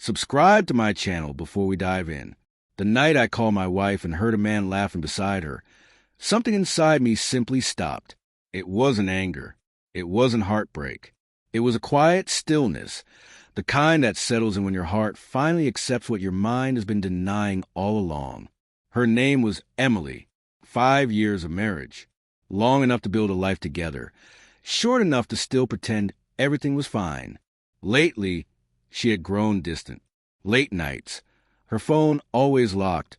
Subscribe to my channel before we dive in. The night I called my wife and heard a man laughing beside her, something inside me simply stopped. It wasn't anger. It wasn't heartbreak. It was a quiet stillness, the kind that settles in when your heart finally accepts what your mind has been denying all along. Her name was Emily. 5 years of marriage. Long enough to build a life together. Short enough to still pretend everything was fine. Lately, she had grown distant. Late nights. Her phone always locked.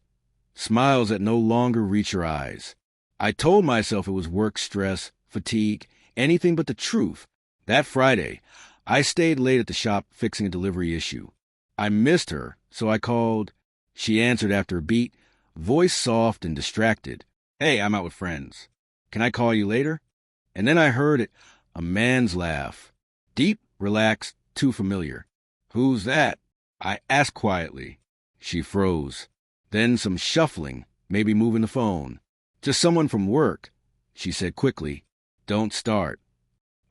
Smiles that no longer reach her eyes. I told myself it was work stress, fatigue, anything but the truth. That Friday, I stayed late at the shop fixing a delivery issue. I missed her, so I called. She answered after a beat, voice soft and distracted. "Hey, I'm out with friends. Can I call you later?" And then I heard it, a man's laugh. Deep, relaxed, too familiar. "Who's that?" I asked quietly. She froze. Then some shuffling, maybe moving the phone. "Just someone from work," she said quickly. "Don't start."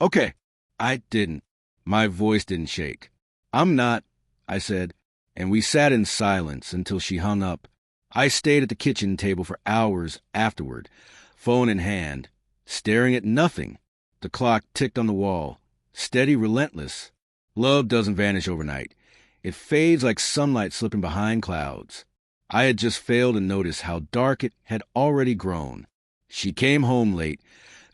"Okay." I didn't. My voice didn't shake. "I'm not," I said, and we sat in silence until she hung up. I stayed at the kitchen table for hours afterward, phone in hand, staring at nothing. The clock ticked on the wall, steady, relentless. Love doesn't vanish overnight. It fades like sunlight slipping behind clouds. I had just failed to notice how dark it had already grown. She came home late,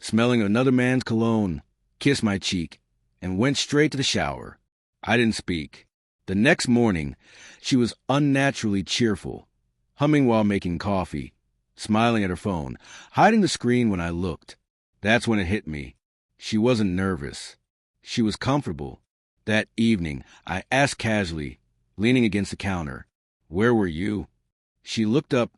smelling another man's cologne, kissed my cheek, and went straight to the shower. I didn't speak. The next morning, she was unnaturally cheerful, humming while making coffee, smiling at her phone, hiding the screen when I looked. That's when it hit me. She wasn't nervous. She was comfortable. That evening, I asked casually, leaning against the counter, "Where were you?" She looked up,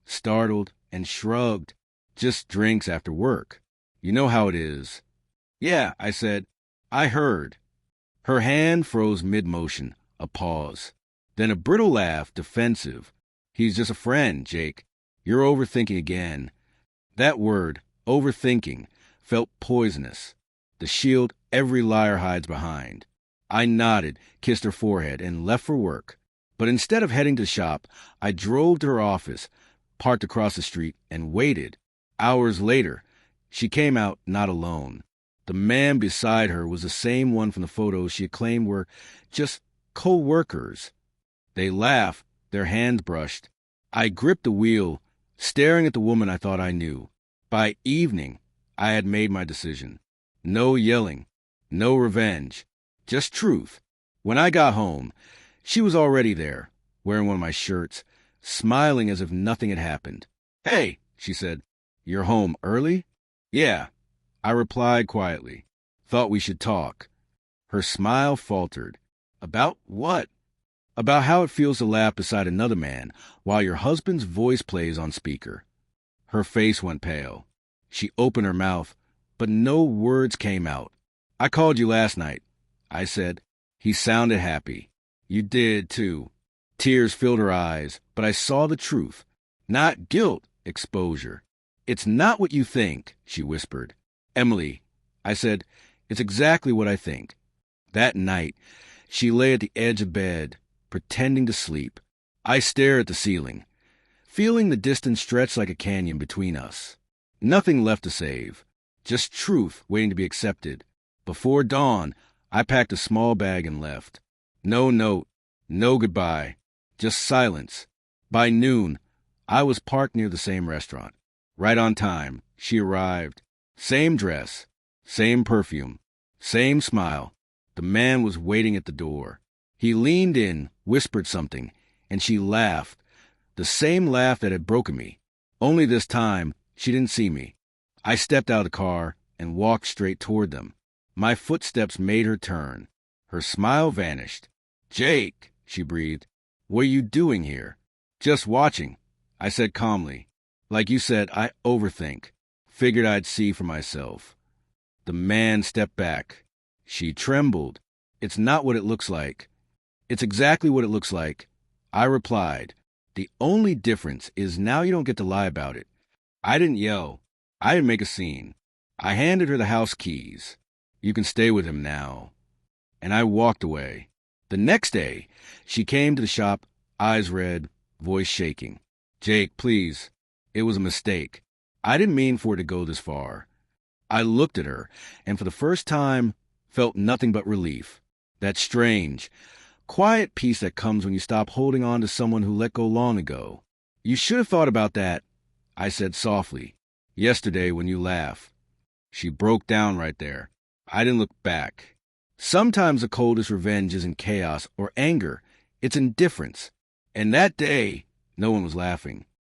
startled, and shrugged. "Just drinks after work. You know how it is." "Yeah," I said. "I heard." Her hand froze mid-motion, a pause. Then a brittle laugh, defensive. "He's just a friend, Jake. You're overthinking again." That word, overthinking, felt poisonous. The shield every liar hides behind. I nodded, kissed her forehead, and left for work. But instead of heading to the shop, I drove to her office, parked across the street, and waited. Hours later, she came out not alone. The man beside her was the same one from the photos she had claimed were just co-workers. They laughed, their hands brushed. I gripped the wheel, staring at the woman I thought I knew. By evening, I had made my decision. No yelling, no revenge, just truth. When I got home, she was already there, wearing one of my shirts, smiling as if nothing had happened. "Hey," she said, "you're home early?" "Yeah," I replied quietly. "Thought we should talk." Her smile faltered. "About what?" "About how it feels to laugh beside another man while your husband's voice plays on speaker." Her face went pale. She opened her mouth, but no words came out. "I called you last night," I said. He sounded happy. "You did, too." Tears filled her eyes, but I saw the truth. Not guilt, exposure. "It's not what you think," she whispered. "Emily," I said, "it's exactly what I think." That night, she lay at the edge of bed, pretending to sleep. I stared at the ceiling, feeling the distance stretch like a canyon between us. Nothing left to save, just truth waiting to be accepted. Before dawn, I packed a small bag and left. No note, no goodbye, just silence. By noon, I was parked near the same restaurant. Right on time, she arrived. Same dress, same perfume, same smile. The man was waiting at the door. He leaned in, whispered something, and she laughed. The same laugh that had broken me. Only this time, she didn't see me. I stepped out of the car and walked straight toward them. My footsteps made her turn. Her smile vanished. "Jake," she breathed, "what are you doing here?" "Just watching," I said calmly. "Like you said, I overthink. Figured I'd see for myself." The man stepped back. She trembled. "It's not what it looks like." "It's exactly what it looks like," I replied. "The only difference is now you don't get to lie about it." I didn't yell. I didn't make a scene. I handed her the house keys. "You can stay with him now." And I walked away. The next day, she came to the shop, eyes red, voice shaking. Jake, please. It was a mistake. I didn't mean for it to go this far. I looked at her, and for the first time, felt nothing but relief. That strange, quiet peace that comes when you stop holding on to someone who let go long ago. You should have thought about that, I said softly, yesterday when you laughed. She broke down right there. I didn't look back. Sometimes the coldest revenge isn't chaos or anger. It's indifference. And that day, no one was laughing.